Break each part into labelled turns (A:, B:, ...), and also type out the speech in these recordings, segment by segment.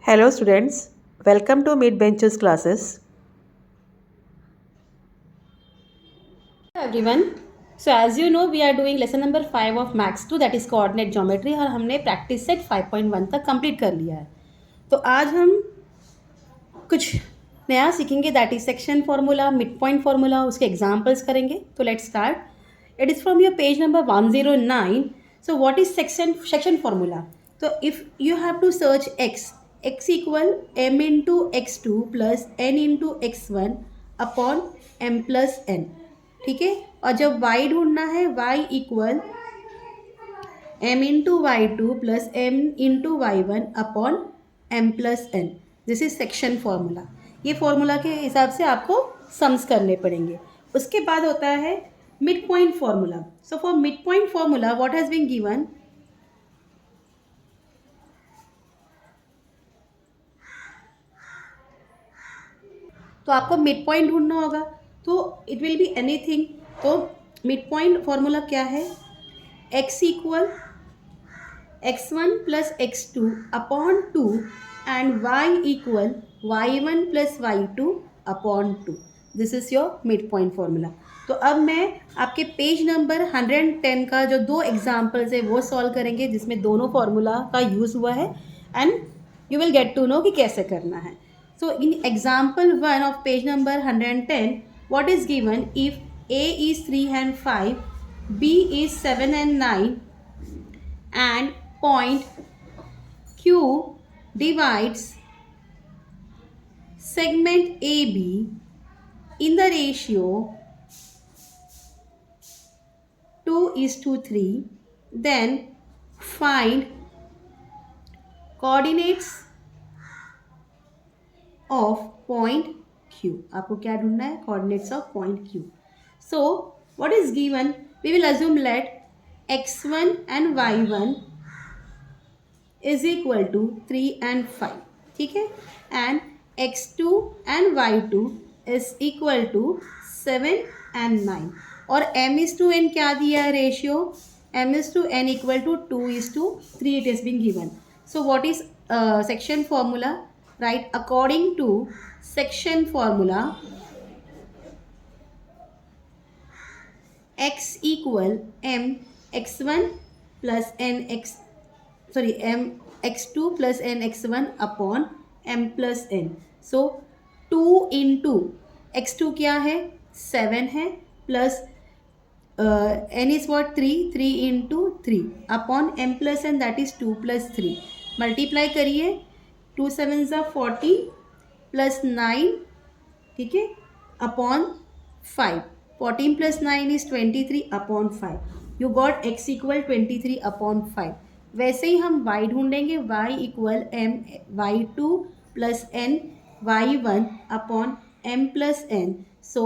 A: Hello students, welcome to Mid Benches classes.
B: Hello everyone. So as you know we are doing lesson number 5 of Max 2 that is coordinate geometry और हमने practice set 5.1 तक complete कर लिया है. तो आज हम कुछ नया सीखेंगे that is section formula, mid point formula, उसके एग्जांपल्स करेंगे. तो let's start. It is from your page number 109. So what is section formula? तो if you have to search x equal m into x2 plus n into x1 upon m plus n. ठीक है. और जब y ढूंढना है y equal m into y two plus m into y one upon m plus n. This is section formula. ये formula के हिसाब से आपको सम्स करने पड़ेंगे. उसके बाद होता है mid point formula. So for mid point formula what has been given, तो आपको मिड पॉइंट ढूंढना होगा. तो इट विल बी एनीथिंग. तो मिड पॉइंट फॉर्मूला क्या है? x equal x1 plus x2 upon 2 and y equal y1 plus y2 upon 2. This is your mid point formula. तो अब मैं आपके पेज नंबर 110 का जो दो एग्जाम्पल्स है वो सॉल्व करेंगे जिसमें दोनों फार्मूला का यूज़ हुआ है and you will get to know कि कैसे करना है. So in example 1 of page number 110, what is given? If A is 3 and 5, B is 7 and 9, and point Q divides segment AB in the ratio 2:3, then find coordinates of point Q. आपको क्या ढूंढना है? Coordinates of point Q. So what is given? We will assume let x1 and y1 is equal to 3 and 5. ठीक है. And x2 and y2 is equal to 7 and 9. और m:n क्या दिया है ratio? m:n equal to 2:3 it is been given. So what is section formula? Right, according to section formula, x equal m x1 plus n m x2 plus n x1 upon m plus n. So 2 into x2 क्या है? 7 है plus n is what? 3 into 3 upon m plus n that is 2 plus 3. Multiply करिए. 2 7 ज़ा 40 plus 9. ठीक है. Upon 5. 14 plus 9 is 23 upon 5. You got x equal 23 upon 5. वैसे ही हम y ढूंढेंगे. y equal m y2 plus n y1 upon m plus n. So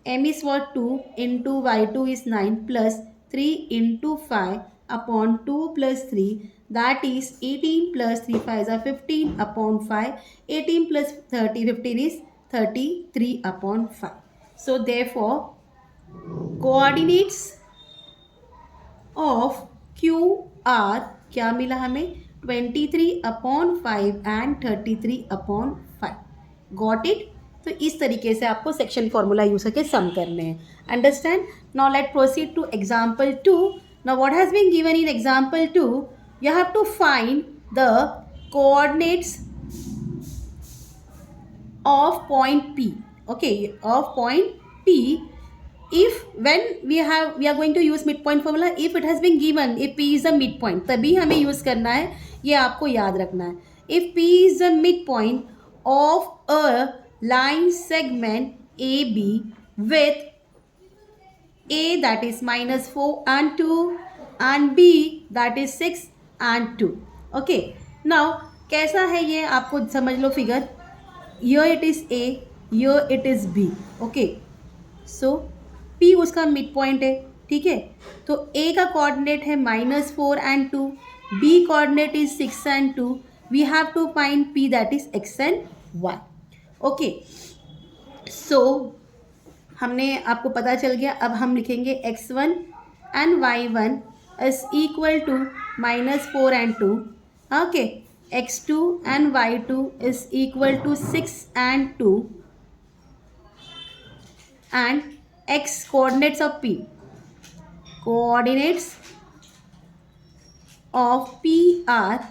B: m is what? 2 into y2 is 9 plus 3 into 5 upon 2 plus 3, that is 18 plus 3 5 are 15 upon 5. 18 plus 30 15 is 33 upon 5. So therefore coordinates of Q are क्या मिला हमें? 23 upon 5 and 33 upon 5. Got it? तो इस तरीके से आपको section formula use करके sum करने हैं. Understand? Now let proceed to example 2. Now what has been given in example 2, you have to find the coordinates of point P. Okay, of point P. If when we are going to use midpoint formula, if it has been given, if P is a midpoint, तभी हमें use करना है. ये आपको याद रखना है. If P is a midpoint of a line segment AB with A that is -4 and 2 and B that is 6 and 2. Okay. Now कैसा है ये आपको समझ लो figure. Here it is A, here it is B. Okay. So P उसका mid point है. ठीक है. तो A का कोऑर्डिनेट है -4 and 2. B coordinate is 6 and 2. We have to find P that is X and Y. Okay. So हमने आपको पता चल गया. अब हम लिखेंगे x1 and y1 is equal to -4 and 2. Okay. x2 and y2 is equal to 6 and 2, and x coordinates of p. Coordinates of p are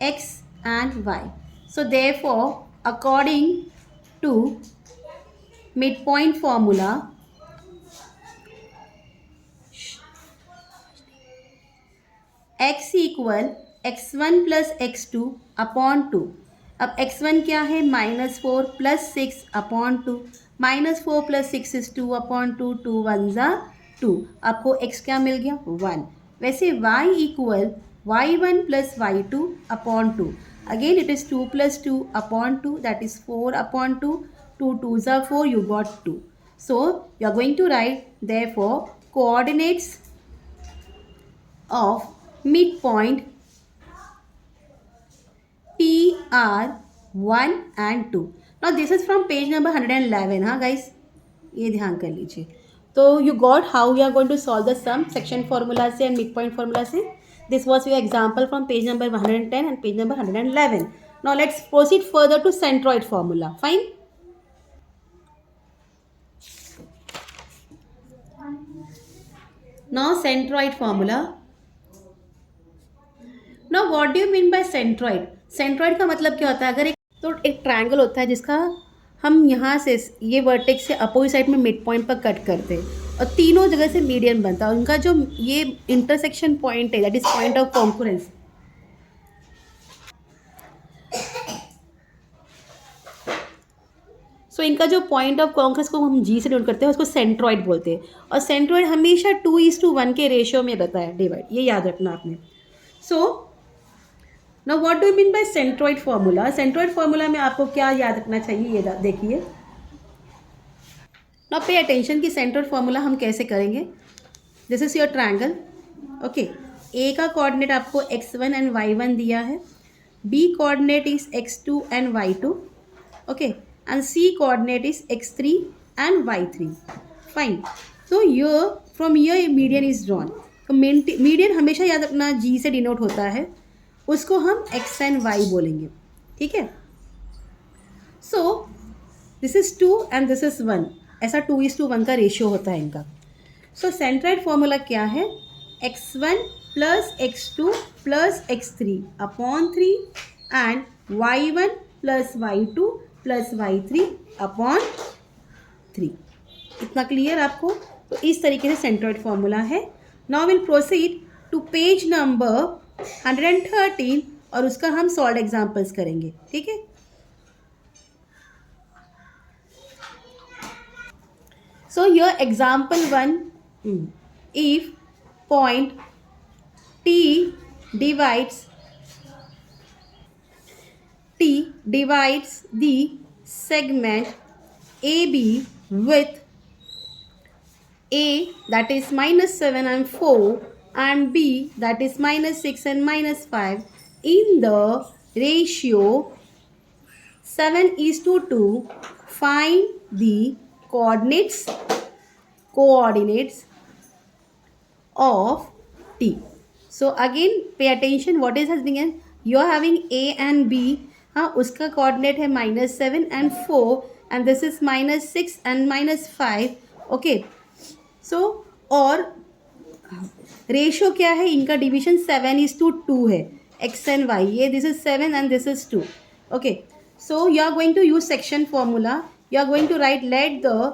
B: x and y. So therefore, according to midpoint formula, x equal x1 plus x2 upon 2. अब x1 क्या है? -4 plus 6 upon 2. -4 plus 6 is 2 upon 2. 2 one ज़ा 2. आपको x क्या मिल गया? 1. वैसे y equal y1 plus y2 upon 2. Again it is 2 plus 2 upon 2, that is 4 upon 2. 2 2 ज़ा 4, you got 2. So you are going to write therefore coordinates of midpoint P are 1 and 2. Now this is from page number 111. हाँ guys, ये ध्यान कर लीजिए. तो you got how we are going to solve the sum section formula से and midpoint formula से. This was your example from page number 110 and page number 111. Now let's proceed further to centroid formula. Fine. Now centroid formula. Now what do you mean by centroid? Centroid का मतलब क्या होता है? अगर एक triangle होता है जिसका हम यहाँ से ये वर्टेक्स से अपोजिट साइड में मिड पॉइंट पर कट करते हैं और तीनों जगह से मीडियन बनता है. उनका जो ये इंटरसेक्शन पॉइंट है, that is point of confluence. So इनका जो पॉइंट ऑफ कॉन्फ्लुएंस को हम जी से डिनोट करते हैं उसको सेंट्रॉइड बोलते हैं. और सेंट्रॉइड हमेशा 2:1 के रेशियो में रहता है डिवाइड. ये याद रखना आपने. सो Now what do you mean by centroid formula? Centroid formula में आपको क्या याद रखना चाहिए ये देखिए. Now pay attention कि centroid formula हम कैसे करेंगे. This is your triangle. Okay. A का coordinate आपको x1 and y1 दिया है. B coordinate is x2 and y2. Okay. And C coordinate is x3 and y3. Fine. So here from here median is drawn. तो median हमेशा याद रखना G से denote होता है. उसको हम x एंड y बोलेंगे. ठीक है. So this is 2 and this is 1. ऐसा 2:1 का रेशियो होता है इनका. सो सेंट्रॉइड फॉर्मूला क्या है? x1 plus x2 plus x3 upon 3 and y1 plus y2 plus y3 upon 3. इतना क्लियर आपको? तो इस तरीके से सेंट्रॉइड फॉर्मूला है. Now will proceed to page number 113 और उसका हम सॉल्व एग्जाम्पल्स करेंगे. ठीक है. So your example 1, if point T divides the segment AB with A that is -7 and 4 and B that is -6 and -5 in the ratio 7:2. Find the coordinates of T. So again pay attention what is happening here. You are having A and B. हाँ, उसका coordinate है -7 and 4 and this is -6 and -5. Okay. So और ratio क्या है इनका? Division 7:2 है. X and Y, ये this is 7 and this is 2. Okay. So you are going to use section formula. You are going to write let the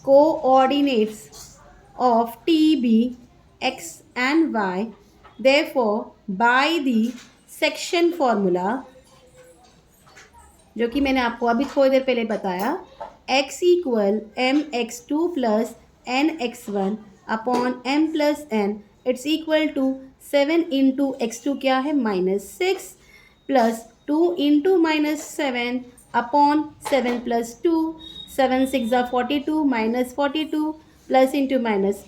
B: coordinates of T be x and y. Therefore by the section formula जो कि मैंने आपको अभी थोड़ी देर पहले बताया, x equal mx2 plus nx1 upon m plus n. It's equal to 7 into x2 क्या है? -6 plus 2 into -7 upon 7 plus 2. 7 6 42 -42 plus into minus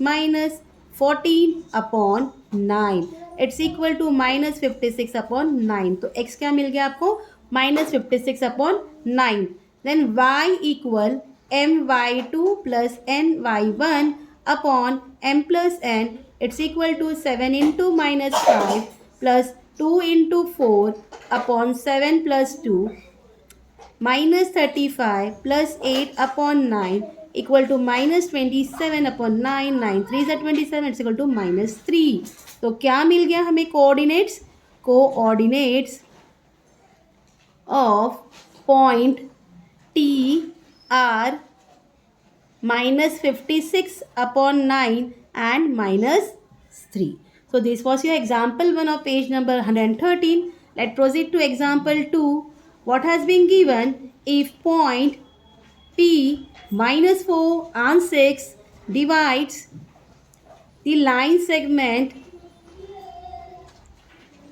B: 14 upon 9. It's equal to -56 upon 9. तो x क्या मिल गया आपको? -56 upon 9. Then y equal my2 plus ny1 upon m plus n. It's equal to 7 into minus 5 plus 2 into 4 upon 7 plus 2 minus 35 plus 8 upon 9 equal to minus 27 upon 9. 9 3 is 27. It's equal to minus 3. तो क्या मिल गया हमें coordinates? Coordinates of point T are minus 56 upon 9 and minus 3. So this was your example 1 of page number 113. Let's proceed to example 2. What has been given? If point P minus 4 and 6 divides the line segment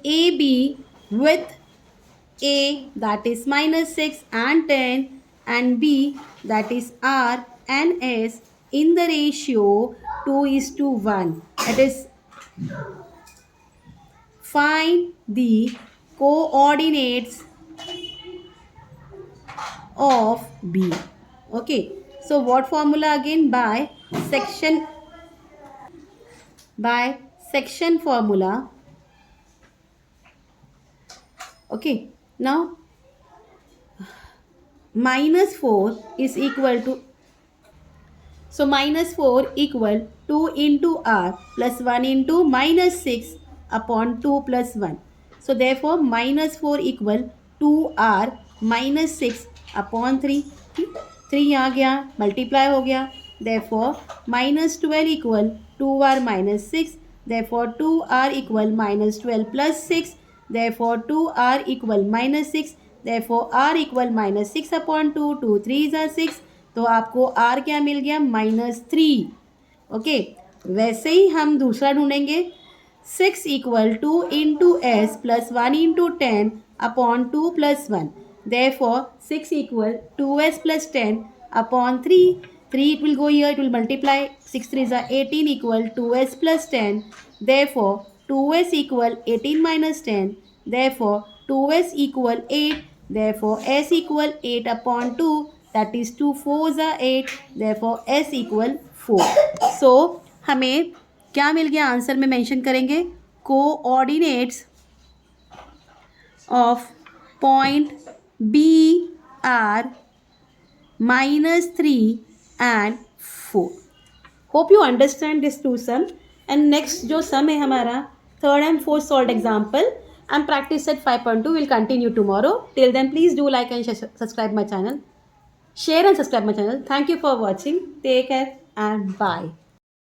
B: AB with A, that is minus 6 and 10, and B, that is R and S, in the ratio 2:1. That is, find the coordinates of B. Okay, so what formula again? By section formula. Okay, now minus 4 is equal to, so minus 4 equal 2 into R plus 1 into minus 6 upon 2 plus 1. So therefore minus 4 equal 2R minus 6 upon 3. 3 आ गया, multiply हो गया. Therefore minus 12 equal 2R minus 6. Therefore 2R equal minus 12 plus 6. Therefore 2R equal minus 6. Therefore R equal minus 6 upon 2. 2 3 is 6. तो आपको R क्या मिल गया? Minus 3. Okay, वैसे ही हम दूसरा ढूंढेंगे. 6 equal 2 into S plus 1 into 10 upon 2 plus 1. Therefore 6 equal 2s plus 10 upon 3. 3 it will go here, it will multiply. 6 3 is 18 equal 2s plus 10. Therefore 2s equal 18 minus 10. Therefore 2s equal 8. Therefore s equal 8 upon 2. That is 2 4s are 8. Therefore s equal 4. So हमें क्या मिल गया? Answer में mention करेंगे coordinates of point B are minus 3 and 4. Hope you understand this two sum. And next जो sum है हमारा third and fourth solved example and practice set 5.2 will continue tomorrow. Till then please do like and subscribe my channel. Share and subscribe my channel. Thank you for watching. Take care and bye.